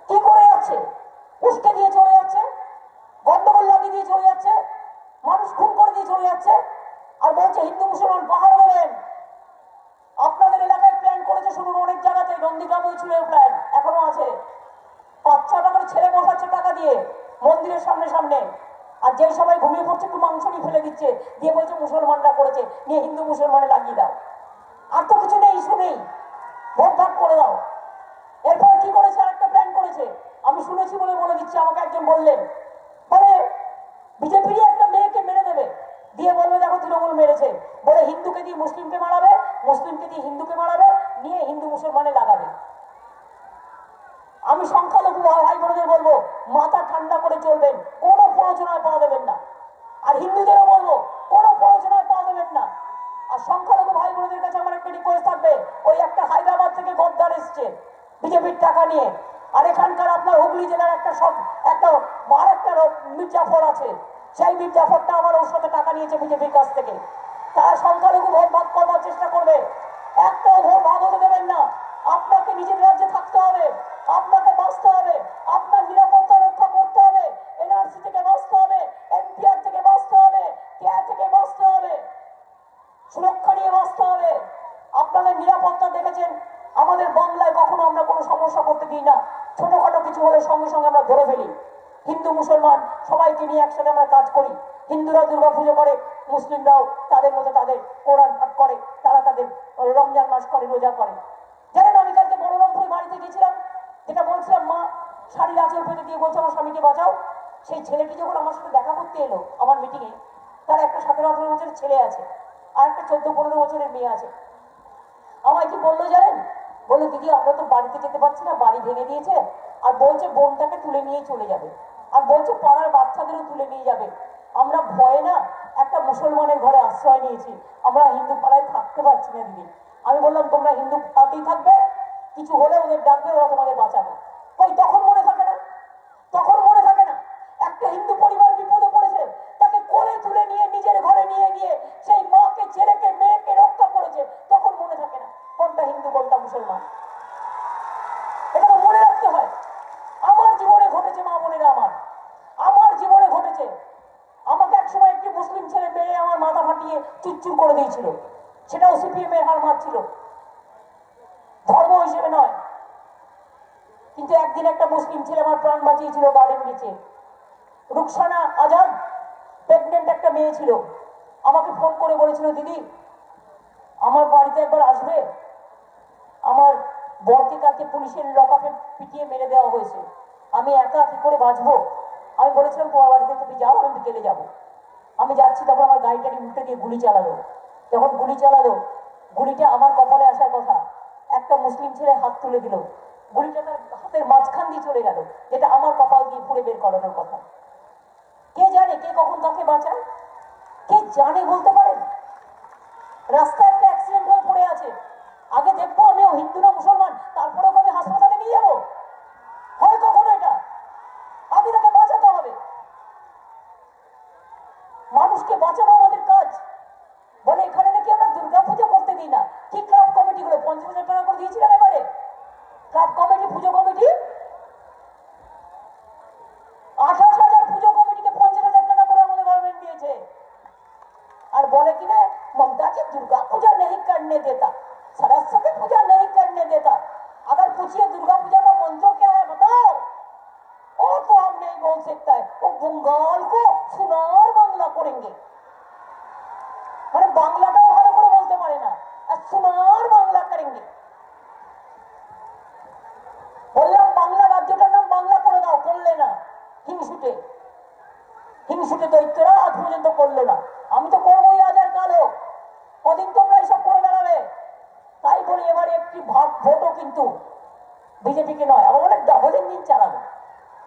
কি করে যাচ্ছে? উস্কে দিয়ে চলে যাচ্ছে, গন্ডগোল লাগিয়ে দিয়ে চলে যাচ্ছে, মানুষ খুন করে দিয়ে চলে যাচ্ছে, আর বলছে হিন্দু মুসলমান পাহাড় দেবেন। আপনাদের এলাকায় প্ল্যান করেছে, শুনুন, অনেক জায়গাতে, নন্দীগ্রামেও ছিল প্ল্যান, এখনো আছে। ৫-৬ টাকার ছেলে বসাচ্ছে টাকা দিয়ে মন্দিরের সামনে সামনে, আর যেই সবাই ঘুমিয়ে পড়ছে একটু মাংস নিয়ে ফেলে দিচ্ছে, দিয়ে বলছে মুসলমানরা করেছে, নিয়ে হিন্দু মুসলমানে লাগিয়ে দাও। আর তো কিছু নেই, ইস্যু নেই, ভোট ভাগ করে দাও। এরপর কি করেছে? আরেকটা প্ল্যান করেছে, আমি শুনেছি বলে বলে দিচ্ছি। আমাকে একজন বললেন, বলে বিজেপিরই একটা মেয়েকে মেরে দেবে, দিয়ে বলবে দেখো তৃণমূল মেরেছে, বলে হিন্দুকে দিয়ে মুসলিমকে মারাবে, মুসলিমকে দিয়ে হিন্দুকে মারাবে, নিয়ে হিন্দু মুসলমানে লাগাবে। আমি সংখ্যালঘু ভাই বোনদের বলবো, মাথা ঠান্ডা করে চলবেন, কোনো প্ররোচনায় পা দেবেন না। আর হিন্দুদেরও বলবো, কোনো প্ররোচনায় পা দেবেন না। আর সংখ্যালঘু ভাই বোনদের কাছে আমার একটা রিকোয়েস্ট থাকবে, ওই একটা হায়দ্রাবাদ থেকে গদ্দার এসছে বিজেপির টাকা নিয়ে, আর এখানকার আপনার হুগলি জেলার একটা মির্জাফর আছে, সেই মির্জাফরটা আবার ওর সাথে টাকা নিয়েছে বিজেপির কাছ থেকে। তারা সংখ্যালঘু ভোট ভাগ করবার চেষ্টা করবে, একটাও ভোট ভাগ হতে দেবেন না। আপনাকে নিজের রাজ্যে থাকতে হবে, আপনাকে বাঁচতে হবে, আপনার নিরাপত্তা রক্ষা করতে হবে, এনআরসি থেকে বাঁচতে হবে, এনপিআর থেকে বাঁচতে হবে, কেয়ার থেকে বাঁচতে হবে, সুরক্ষা নিয়ে বাঁচতে হবে। আপনাদের নিরাপত্তা দেখেছেন, আমাদের বাংলায় কখনো আমরা কোনো সমস্যা করতে দিই না, ছোটখাটো কিছু হলে সঙ্গে সঙ্গে আমরা ধরে ফেলি। হিন্দু মুসলমান সবাইকে নিয়ে একসাথে আমরা কাজ করি। হিন্দুরা দুর্গা পুজো করে, মুসলিমরাও তাদের মতো তাদের কোরআন পাঠ করে, তারা তাদের রমজান মাস করে, রোজা করে। জানেন, আমি কালকে বলরামপুরে বাড়িতে গেছিলাম, যেটা বলছিলাম, মা শাড়ির আঁচল পেতে দিয়ে বলছে আমার স্বামীকে বাঁচাও। সেই ছেলেটি যখন আমার সাথে দেখা করতে এলো আমার মিটিংয়ে, তার একটা 17-18 বছরের ছেলে আছে, আর একটা 14-15 বছরের মেয়ে আছে। আমায় কি বললো জানেন? বললো, দিদি আমরা তো বাড়িতে যেতে পারছি না, বাড়ি ভেঙে দিয়েছে, আর বলছে বোনটাকে তুলে নিয়ে চলে যাবে, আর বলছে পাড়ার বাচ্চাদেরও তুলে নিয়ে যাবে। আমরা ভয়ে না একটা মুসলমানের ঘরে আশ্রয় নিয়েছি, আমরা হিন্দু পাড়ায় থাকতে পারছি না দিদি। আমি বললাম তোমরা হিন্দু পাড়াতেই থাকবে, কিছু হলে ওদের ডাকবে, ওরা তোমাদের বাঁচাবে। কই তখন মনে থাকে না? তখন মনে থাকে না? একটা হিন্দু পরিবার বিপদে পড়েছে, তাকে কোলে তুলে নিয়ে নিজের ঘরে নিয়ে গিয়ে সেই মাকে, ছেলেকে, মেয়েকে রক্ষা করেছে, তখন মনে থাকে না কোনটা হিন্দু কোনটা মুসলমান? এটা তো মনে রাখতে হয়। আমার জীবনে ঘটেছে মা বোনেরা, আমার জীবনে ঘটেছে। আমাকে একসময় একটি মুসলিম ছেলে মেরে আমার মাথা ফাটিয়ে চুরচুর করে দিয়েছিল, সেটাও সিপিএম এর হার মারছিল, ধর্ম হিসেবে নয়। কিন্তু একদিন একটা মুসলিম ছেলে আমার প্রাণ বাঁচিয়েছিল গার্ডেন বিচে। রুকসানা আজাদ, প্রেগনেন্ট একটা মেয়ে ছিল, আমাকে ফোন করে বলেছিল, দিদি আমার বাড়িতে একবার আসবে, আমার বরকে কালকে পুলিশের লকআপে পিটিয়ে মেরে দেওয়া হয়েছে, আমি একা কি করে বাঁচবো? আমি বলেছিলাম তোমার বাড়িতে তুমি যাও, আমি বিকেলে যাবো। আমি যাচ্ছি, তখন আমার গাড়িটাকে উল্টে দিয়ে গুলি চালালো। যখন গুলি চালালো, গুলিটা আমার কপালে আসার কথা, একটা মুসলিম ছেলে হাত তুলে দিল, গুলিটা তার হাতের মাঝখান দিয়ে চলে গেল, যেটা আমার কপাল দিয়ে পুড়ে বের করানোর কথা। কে জানে কে কখন কাকে বাঁচায়? কে জানে বলতে পারেন? রাস্তায় একটা অ্যাক্সিডেন্ট হয়ে পড়ে আছে, আগে দেখবো আমিও হিন্দু না মুসলমান, তারপরেও আমি হাসপাতালে নিয়ে যাবো? হয় কখনো এটা? আগে তাকে বাঁচাতে হবে। মানুষকে বাঁচানো আমাদের কাজ। বলে এখানে নাকি আমরা দুর্গাপুজো করতে দিই না। কি ক্লাব কমিটি গুলো 50,000 টাকা করে দিয়েছিলাম এবারে, ক্লাব কমিটি, পুজো কমিটি 28,000 পুজো কমিটিকে 50,000 টাকা করে আমাদের গভর্নমেন্ট দিয়েছে। আর বলে কিনা ममता जी दुर्गा पूजा नहीं करने देता, सरस्वती पूजा नहीं करने देता। अगर पूछिए दुर्गा पूजा का मंत्र नहीं बोल सकता है, वो बंगाल को সোনার বাংলা করেंगे। মানে বাংলাটাও ভালো করে বলতে পারে না, আর সোনার বাংলা করেंगे। বললাম বাংলা রাজ্যটার নাম বাংলা করে দাও, করলে না। হিংসুটে হিংসুটে দৈত্যরা আজ পর্যন্ত করলো না। আমি তো করবোই আজ আর কালো, কদিন তোমরা এইসব করে বেড়াবে। তাই বলি এবারে একটি ভোটও কিন্তু বিজেপিকে নয়, আবার বলে ডাবল ইঞ্জিন চালাবো।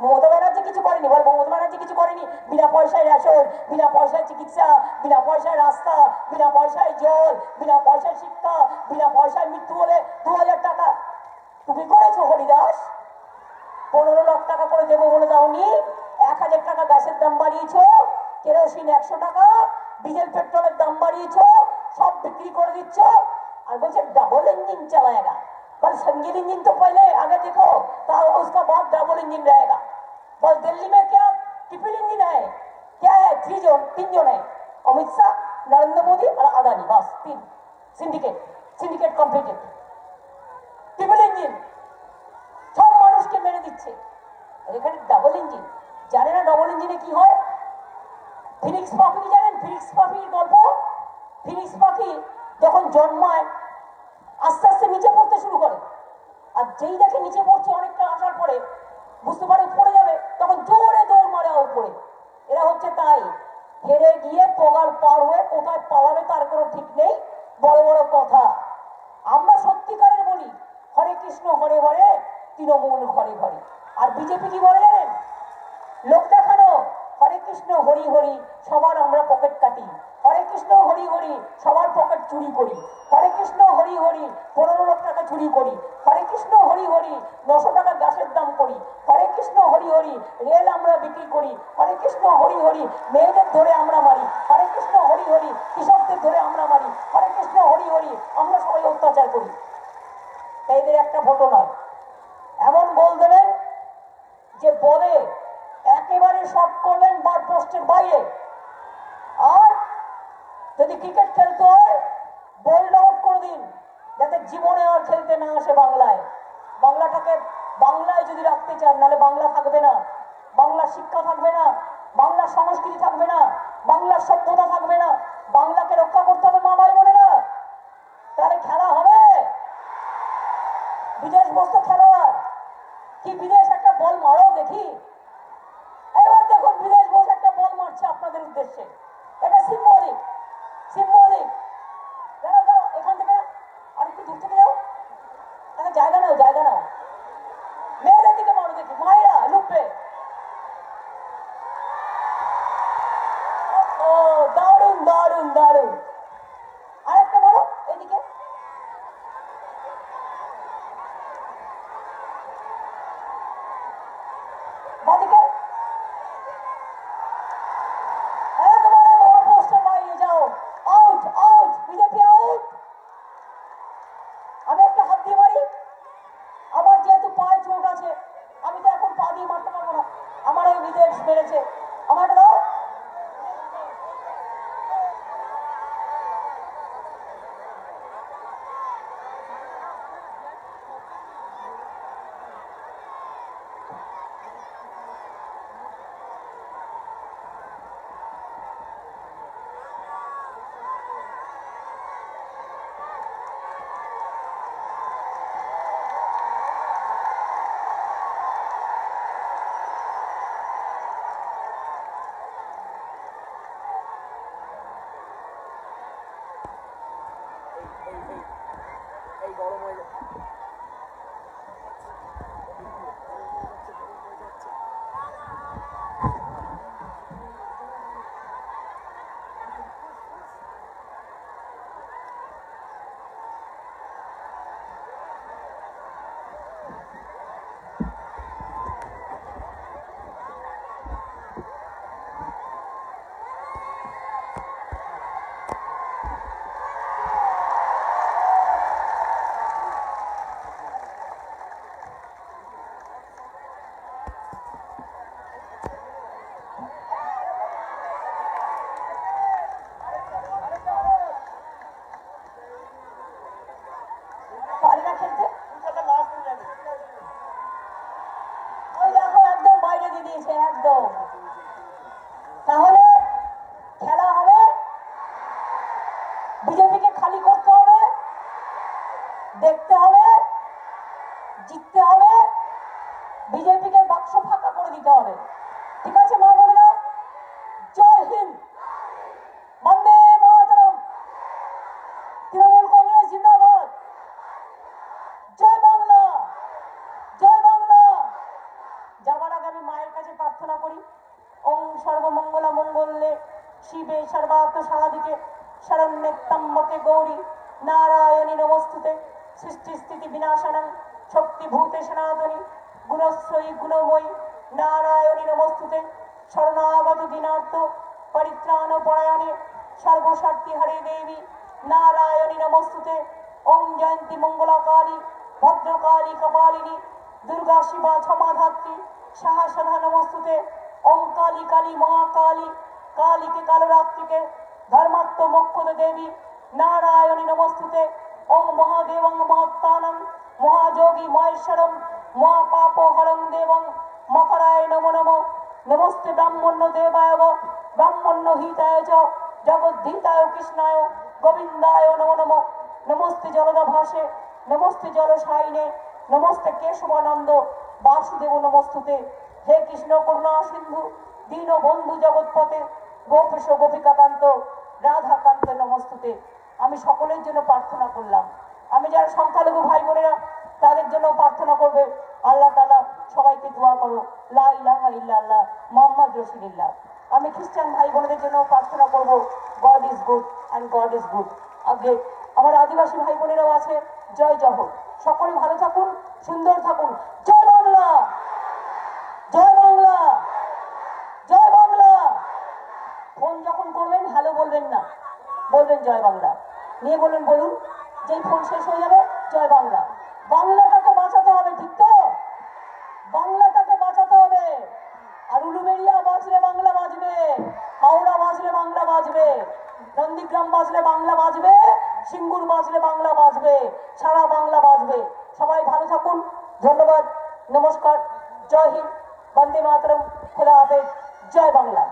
মমতা ব্যানার্জি কিছু করেনি, বল মমতা ব্যানার্জি কিছু করেনি। বিনা পয়সায় রেশন, বিনা পয়সায় চিকিৎসা, বিনা পয়সায় রাস্তা, বিনা পয়সায় জল, বিনা পয়সায় শিক্ষা, বিনা পয়সায় মৃত্যু হলে 2000 টাকা। তুমি করেছো হরিদাস? 15 লাখ টাকা করে দেবো বলে দাওনি, 1000 টাকা গ্যাসের দাম বাড়িয়েছো, কেরোসিন 100 টাকা, ডিজেল পেট্রোলের দাম বাড়িয়েছো, সব বিক্রি করে দিচ্ছ, আর বলছে डबल इंजन चलाएगा। पर सिंगल इंजन तो पहले आगे देखो, तो उसका बाद डबल इंजन रहेगा। बस दिल्ली में क्या ट्रिपल इंजन है, क्या है? 3 जोन है, अमित शाह, नरेंद्र मोदी और अदानी, बस 3 सिंडिकेट कम्प्लीटेड। ट्रिपल इंजन সব মানুষকে মেরে দিচ্ছে, এখানে ডাবল ইঞ্জিন। জানে না ডাবল ইঞ্জিনে কি হয়? ফিনিক্স পাখি জানেন? ফিনিক্স পাখির গল্প। ফিনিক্স পাখি যখন জন্মায় আস্তে আস্তে নিচে পড়তে শুরু করে, আর যেই দেখে নিচে পড়ছে অনেকটা আসার পরে বুঝতে পারে পড়ে যাবে, তখন জোরে দৌড় মারে উপরে। এরা হচ্ছে তাই, হেরে গিয়ে পগার পার হয়ে কোথায় পালাবে তার কোনো ঠিক নেই। বড় বড় কথা আমরা সত্যিকারের বলি, হরে কৃষ্ণ হরে হরে, তৃণমূল ঘরে ঘরে। আর বিজেপি কি বলে জানেন? লোক দেখানো, হরে কৃষ্ণ হরি হরি, সবার আমরা পকেট কাটি। হরে কৃষ্ণ হরি হরি, সবার পকেট চুরি করি। হরে কৃষ্ণ হরি হরি, 15 লাখ টাকা চুরি করি। হরে কৃষ্ণ হরি হরি, 900 টাকা গ্যাসের দাম করি। হরে কৃষ্ণ হরি হরি, রেল আমরা বিক্রি করি। হরে কৃষ্ণ হরি হরি, মেয়েদের ধরে আমরা মারি। হরে কৃষ্ণ হরি হরি, কৃষকদের ধরে আমরা মারি। হরে কৃষ্ণ হরি হরি, আমরা সবাই অত্যাচার করি। এদের একটা ফটো নয়, এমন বল দেবেন যে বলে একেবারে শর্ট করবেন বার পোস্টের বাইরে। আর যদি ক্রিকেট খেলতে হয় বোল্ড আউট করে দিন, যাতে জীবনে আর খেলতে না আসে বাংলায়। বাংলাটাকে বাংলায় যদি রাখতে চান, নাহলে বাংলা থাকবে না, বাংলার শিক্ষা থাকবে না, বাংলার সংস্কৃতি থাকবে না, বাংলার সভ্যতা থাকবে না। বাংলাকে রক্ষা করতে হবে মা ভাই বোনেরা, তাহলে খেলা হবে। বিদেশ বস্তু খেলোয়াড় কি, বিদেশ একটা বল মারো দেখি। এবার দেখুন বিদেশ বসে একটা বল মারছে আপনাদের উদ্দেশ্যে, এটা সিম্বলিক। দাঁড়াও দাঁড়াও, এখান থেকে আর একটু দূর থেকে যাও, জায়গা নাও। মেয়েদের দিকে মারো দেখি, মায়েরা লুপে। ও দারুন দারুন দারুন, আরেকটা মারো এদিকে। বাদিকে একবারে বড় পোস্টে বাইরে যাও। Out out, BJP out. আমি একটা হাত দিয়ে মারি, আমার যেহেতু পায়ে চোট আছে আমি তো এখন পা দিয়ে মারতে পারবো না, আমার ওই বিদেশ মেরেছে, আমার দাও। এই গরম হয়ে যাচ্ছে। তো? তাহলে খেলা হবে, বিজেপিকে খালি করতে হবে, দেখতে হবে, জিততে হবে, বিজেপিকে বাক্স ফাঁকা করে দিতে হবে। ঠিক আছে মা বোনেরা, জয় হিন্দ, বন্দে মাতরম, তৃণমূল কংগ্রেস জিন্দাবাদ, জয় বাংলা, জয় বাংলা। যাবার আগে আমি মায়ের কাছে প্রার্থনা করি, ওং সর্বমঙ্গলা মঙ্গলে শিবে সর্বার্থ সাধিকে শরণ্যে ত্র্যম্বকে গৌরী নারায়ণী নমস্তুতে সৃষ্টি স্থিতি বিনাশনং শক্তিভূতে সনাতনী গুণশ্রয়ী গুণময়ী নারায়ণী নমস্তুতে শরণাগত দীনার্থ পরিত্রাণ পরায়ণে সর্বশক্তি হরে দেবী নারায়ণী নমস্তুতে ওং জয়ন্তী মঙ্গলা কালী ভদ্রকালী কপালিনী দুর্গা শিবা ক্ষমাধাত্রী সাহসধা নমস্তুতে ওং কালী কালী মহাকালী কালীকে কালরাত্রিকে ধর্মাত্ম মোক্ষদে দেবী নারায়ণী নমস্তুতে ওং মহাদেবং মহত্তানং মহাযোগী মহেশ্বরম মহাপাপ হরং দেবং মকরায় নমো নমো নমস্তে ব্রাহ্মণ্য দেবায় ব্রাহ্মণ্য হিতায় চ জগদ্ধিতায় কৃষ্ণায় গোবিন্দায় নমো নমো নমস্তে জলদা ভাসে নমস্তে জলসায়িনে নমস্তে কেশবানন্দ বাসুদেব নমস্তুতে হে কৃষ্ণ করুণা সিন্ধু দীন বন্ধু জগৎপতে গোপেশ গোপিকাকান্ত রাধাকান্ত নমস্তুতে। আমি সকলের জন্য প্রার্থনা করলাম, আমি যারা সংখ্যালঘু ভাই বোনেরা তাদের জন্য প্রার্থনা করবে, আল্লাহ তাআলা সবাইকে দোয়া করো লা ইলাহা ইল্লাল্লাহ মুহাম্মদ রাসূলুল্লাহ। আমি খ্রিস্টান ভাই বোনেদের জন্য প্রার্থনা করব, god is good and god is good. আগে আমার আদিবাসী ভাই বোনেরাও আছে, জয় জহর, সকলে ভালো থাকুন, সুন্দর থাকুন। জয় বাংলা, জয় বাংলা, জয় বাংলা। ফোন যখন করবেন হ্যালো বলবেন না, বলবেন জয় বাংলা। নিয়ে বলবেন, বলুন, যেই ফোন শেষ হয়ে যাবে জয় বাংলা। বাংলাটাকে বাঁচাতে হবে, ঠিক তো? বাংলাটাকে বাঁচাতে হবে। আর উলুবেড়িয়া বাঁচলে বাংলা বাঁচবে, হাওড়া বাঁচলে বাংলা বাঁচবে, নন্দীগ্রাম বাঁচলে বাংলা বাঁচবে, সিঙ্গুর বাঁচলে বাংলা বাঁচবে, সারা বাংলা বাঁচবে। সবাই ভালো থাকুন, ধন্যবাদ, নমস্কার, জয় হিন্দ, বন্দে মাতরম, খোদা হাফেজ, জয় বাংলা।